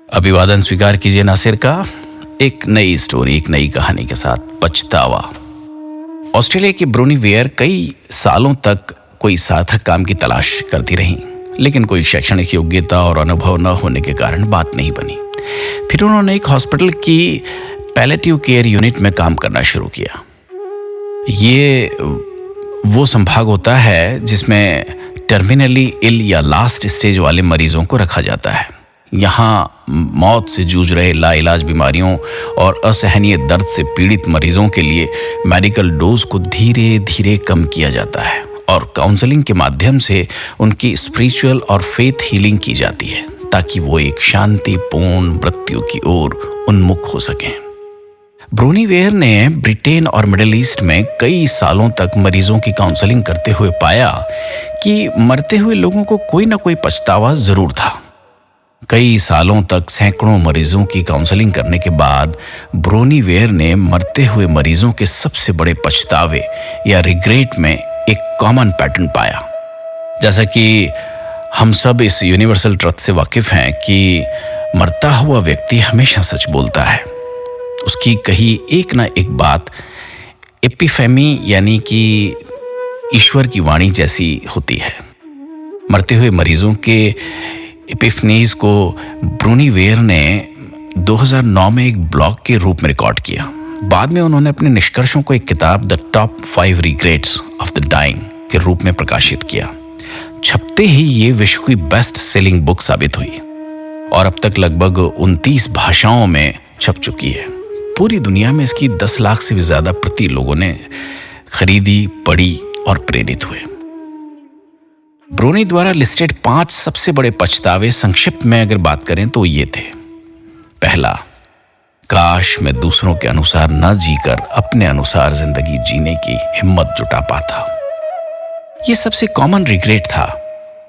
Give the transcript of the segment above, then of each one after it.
अभिवादन स्वीकार कीजिए नासिर का। एक नई स्टोरी, एक नई कहानी के साथ पछतावा। ऑस्ट्रेलिया की ब्रोनी वेयर कई सालों तक कोई सार्थक काम की तलाश करती रहीं, लेकिन कोई शैक्षणिक योग्यता और अनुभव न होने के कारण बात नहीं बनी। फिर उन्होंने एक हॉस्पिटल की पैलेटिव केयर यूनिट में काम करना शुरू किया। ये वो संभाग होता है जिसमें टर्मिनली इल या लास्ट स्टेज वाले मरीजों को रखा जाता है। यहाँ मौत से जूझ रहे लाइलाज बीमारियों और असहनीय दर्द से पीड़ित मरीजों के लिए मेडिकल डोज को धीरे धीरे कम किया जाता है और काउंसलिंग के माध्यम से उनकी स्पिरिचुअल और फेथ हीलिंग की जाती है, ताकि वो एक शांतिपूर्ण मृत्यु की ओर उन्मुख हो सकें। ब्रोनी वेयर ने ब्रिटेन और मिडिल ईस्ट में कई सालों तक मरीजों की काउंसलिंग करते हुए पाया कि मरते हुए लोगों को कोई ना कोई पछतावा जरूर था। कई सालों तक सैकड़ों मरीजों की काउंसलिंग करने के बाद ब्रोनी वेयर ने मरते हुए मरीजों के सबसे बड़े पछतावे या रिग्रेट में एक कॉमन पैटर्न पाया। जैसा कि हम सब इस यूनिवर्सल ट्रुथ से वाकिफ हैं कि मरता हुआ व्यक्ति हमेशा सच बोलता है। उसकी कही एक ना एक बात एपिफेमी यानी कि ईश्वर की वाणी जैसी होती है। मरते हुए मरीजों के एपिफनीज को ब्रोनी वेयर ने 2009 में एक ब्लॉग के रूप में रिकॉर्ड किया। बाद में उन्होंने अपने निष्कर्षों को एक किताब the top 5 regrets of the dying के रूप में प्रकाशित किया। छपते ही ये विश्व की बेस्ट सेलिंग बुक साबित हुई और अब तक लगभग 29 भाषाओं में छप चुकी है। पूरी दुनिया में इसकी 10 लाख से भी ज्यादा प्रति लोगों ने खरीदी, पढ़ी और प्रेरित हुए। ब्रोनी द्वारा लिस्टेड 5 सबसे बड़े पछतावे संक्षिप्त में अगर बात करें तो ये थे। पहला, काश मैं दूसरों के अनुसार न जीकर अपने अनुसार जिंदगी जीने की हिम्मत जुटा पाता। ये सबसे कॉमन रिग्रेट था,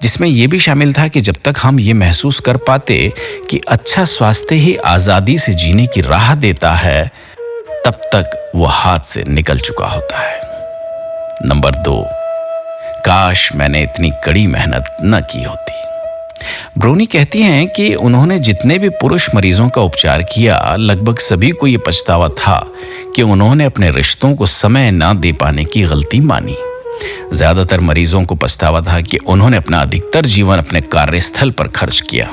जिसमें यह भी शामिल था कि जब तक हम ये महसूस कर पाते कि अच्छा स्वास्थ्य ही आजादी से जीने की राह देता है, तब तक वो हाथ से निकल चुका होता है। नंबर 2, काश मैंने इतनी कड़ी मेहनत न की होती। ब्रोनी कहती हैं कि उन्होंने जितने भी पुरुष मरीजों का उपचार किया, लगभग सभी को ये पछतावा था कि उन्होंने अपने रिश्तों को समय न दे पाने की गलती मानी। ज्यादातर मरीजों को पछतावा था कि उन्होंने अपना अधिकतर जीवन अपने कार्यस्थल पर खर्च किया।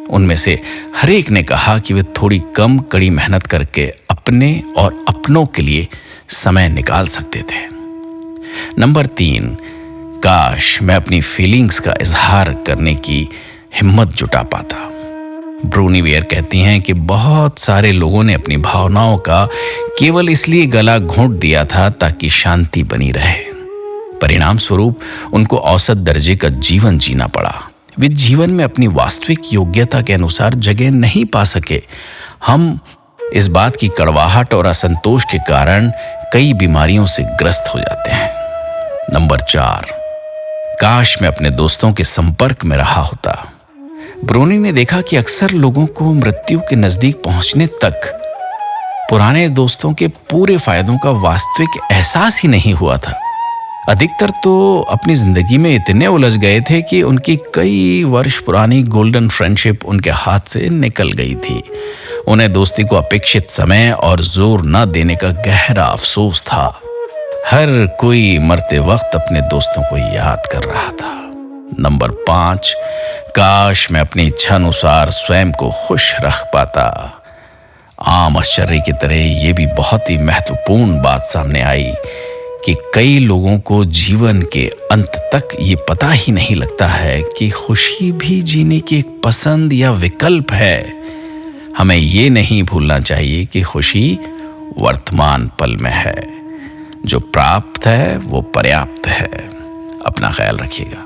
उनमें से हर एक ने कहा कि वे थोड़ी कम कड़ी मेहनत करके अपने और अपनों के लिए समय निकाल सकते थे। नंबर 3, काश मैं अपनी फीलिंग्स का इजहार करने की हिम्मत जुटा पाता। ब्रोनी वेयर कहती हैं कि बहुत सारे लोगों ने अपनी भावनाओं का केवल इसलिए गला घोंट दिया था ताकि शांति बनी रहे। परिणाम स्वरूप उनको औसत दर्जे का जीवन जीना पड़ा। वे जीवन में अपनी वास्तविक योग्यता के अनुसार जगह नहीं पा सके। हम इस बात की कड़वाहट और असंतोष के कारण कई बीमारियों से ग्रस्त हो जाते हैं। नंबर 4, काश मैं अपने दोस्तों के संपर्क में रहा होता। ब्रोनी ने देखा कि अक्सर लोगों को मृत्यु के नजदीक पहुंचने तक पुराने दोस्तों के पूरे फायदों का वास्तविक एहसास ही नहीं हुआ था। अधिकतर तो अपनी जिंदगी में इतने उलझ गए थे कि उनकी कई वर्ष पुरानी गोल्डन फ्रेंडशिप उनके हाथ से निकल गई थी। उन्हें दोस्ती को अपेक्षित समय और जोर न देने का गहरा अफसोस था। हर कोई मरते वक्त अपने दोस्तों को याद कर रहा था। नंबर 5, काश मैं अपनी इच्छा अनुसार स्वयं को खुश रख पाता। आम आश्चर्य की तरह ये भी बहुत ही महत्वपूर्ण बात सामने आई कि कई लोगों को जीवन के अंत तक ये पता ही नहीं लगता है कि खुशी भी जीने की एक पसंद या विकल्प है। हमें ये नहीं भूलना चाहिए कि खुशी वर्तमान पल में है। जो प्राप्त है वो पर्याप्त है। अपना ख्याल रखिएगा।